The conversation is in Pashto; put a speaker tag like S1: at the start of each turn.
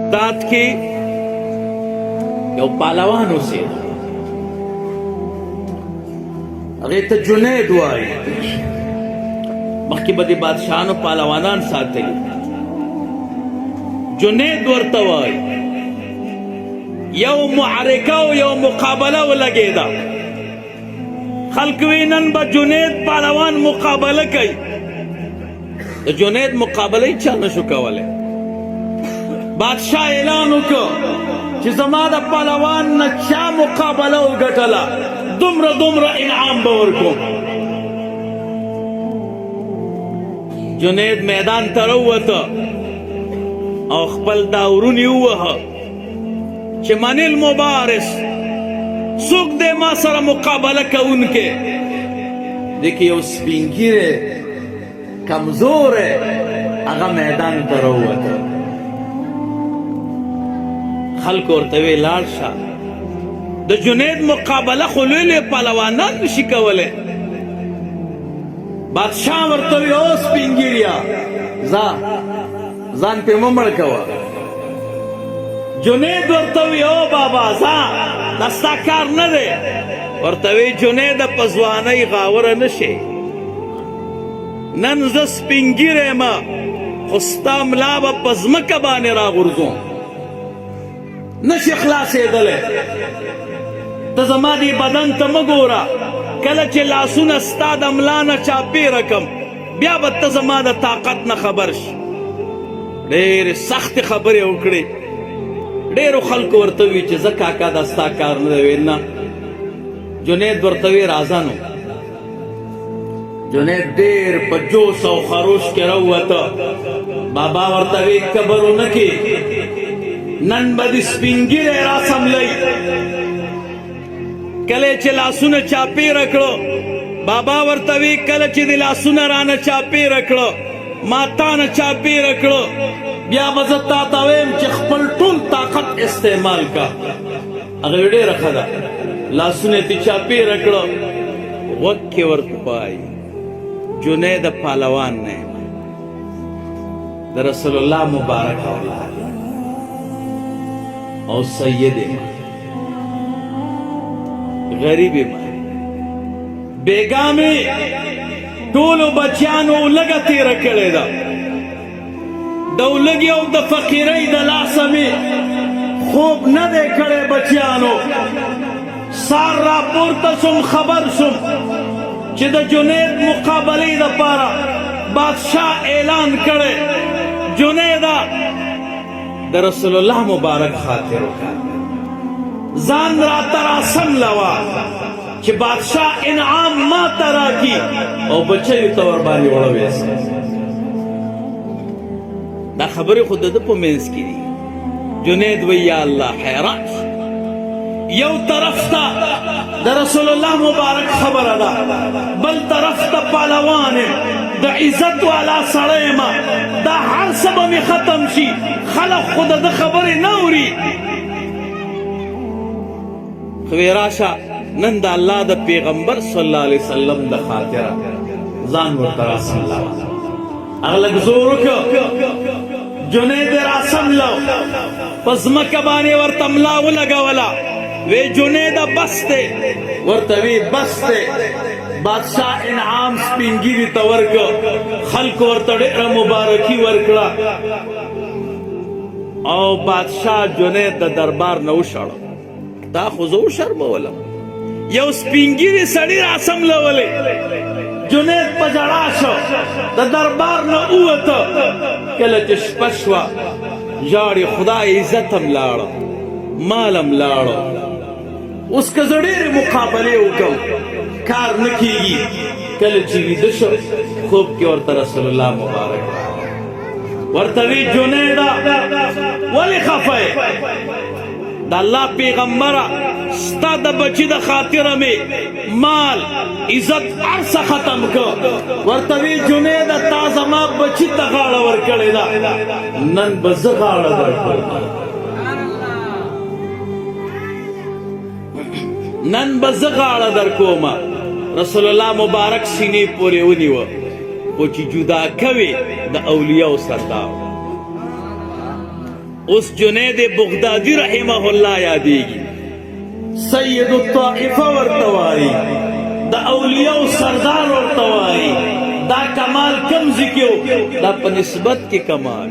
S1: بغداد کې یو پهلوان اوسېده، هغې ته جنید وایي. مخکې به د بادشاهانو پهلوانان ساتلي. جنید ورته وایي. یو معرکه او یو مقابله ولګېده. خلک وی نن به جنید پهلوان مقابله کوي. د جنید مقابله یې چا نشو کولی. بادشاه اعلان وکړ چې زما د پهلوان نه چا مقابله وګټله دومره دومره انعام به ورکوم. جنید میدان ته راووته او خپل داورون یې ووهه چې من المبارز، څوک دی ما سره مقابله کوونکی؟ دی کې یو سپین ږیری کمزوری هغه میدان ته راووته. خلکو ورته وی لاړ شه، د جنید مقابله خو لوی لوی پهلوانان نشي کولی. بادشاه ورته وی او سپین ږیریه ځان پې مه مړ کوه. جنید ورته وی او بابا دا ستا کار نه دی. ورته وی جنیده په ځوانۍ غاوره نه شي. نن زه سپین ږیری یم خو ستا ملا به په ځمکه باندې راغورځوم، نشي خلاصېدلی. ته زما دې بدن ته مه ګوره، کله چې لاسونه ستا د ملا نه چاپېره کم بیا به ته زما د طاقت نه خبر شي. ډېرې سختې خبرې وکړې. ډېرو خلکو ورته وي چې زه کاکا دا ستا کار نه دی. ویل نه. جنید ورته وی راځه نو. جنید ډېر په جوش او خروش کې راووته. بابا ورته وی کبر ونه کې، نن به د سپین ږیری راسملی. کله چې لاسونه چاپېره کړه بابا ورته وی کله چې د لاسونه رانه چاپېره کړه ما تا نه چاپېره کړه بیا به زه تا ته ویم چې خپل ټول طاقت استعمال کا. هغه ډېره ښه ده. لاسونه یې ترې چاپېره کړه. غوږ کې ورته وایي جنید پهلوان نه یم، د رسول الله مبارک اولاد او سید یم، غریب یم، بېګا مې ټولو بچیانو لږه تېره کړې ده. د ولږې او د فقیرۍ د لاسه مې خوب نه دی کړی بچیانو. سار راپورته شوم خبر شوم چې د جنید مقابلې دپاره بادشاه اعلان کړی. جنیده د رسول الله مبارک خاطر وکړه، ځان راته راسملوه چې بادشاه انعام ما ته راکړي او بچیو ته ورباندې وړوېسه. دا خبرې خو د ده په منځ کې دي. جنید وی یا الله حیران شو. یو طرف ته د رسول الله مبارک خبره ده، بل طرف ته پهلوان یم، د عزت والا سړی یم، دا هر څه به مې ختم شي. خلک خو د ده خبرې نه اوري. خو وی راشه نن د الله د پیغمبر صلی الله علیه وسلم د خاطره ځان ورته راسملوه. هغه لږ زور وکړه. جنید یې راسملو، په ځمکه باندې ورته ملا ولګوله. وی جنیده بس دی. ورته وی بس دی. بادشاه انعام سپین ږیري ته ورکړه. خلکو ورته ډېره مبارکي ورکړه او بادشاه جنید د دربار نه وشړه. دا خو زه وشرمولم، یو سپین ږیري سړي راسملولی. جنید په ژړا شو، د دربار نه ووته. کله چې شپه شوه ژاړي خدای عزت هم لاړه، مال هم لاړه. اوس که زه ډېرې مقابلې وکړم کار نه کېږي. کله چې ویده شو خوب کې ورته رسول الله مبارک ورته وی جنیده ولې خفه یې؟ د الله پیغمبره ستا د بچي د خاطره مې مال عزت هر څه ختم کړ. ورته وی جنیده تا زما بچي ته غاړه ورکړې ده، نن به زه غاړه درکړم. نن به زه غاړه درکوم. رسول الله مبارک سینې پورې ونیوه، خو چې جدا کوي د اولیاو سردار उस जुनेद बगदादी रहमहुल्लाह यादेगी सैयद الطائفه ورتوای دا اولیاء سردار ورتوای دا کمال کم ذکیو دا په نسبت کې کمال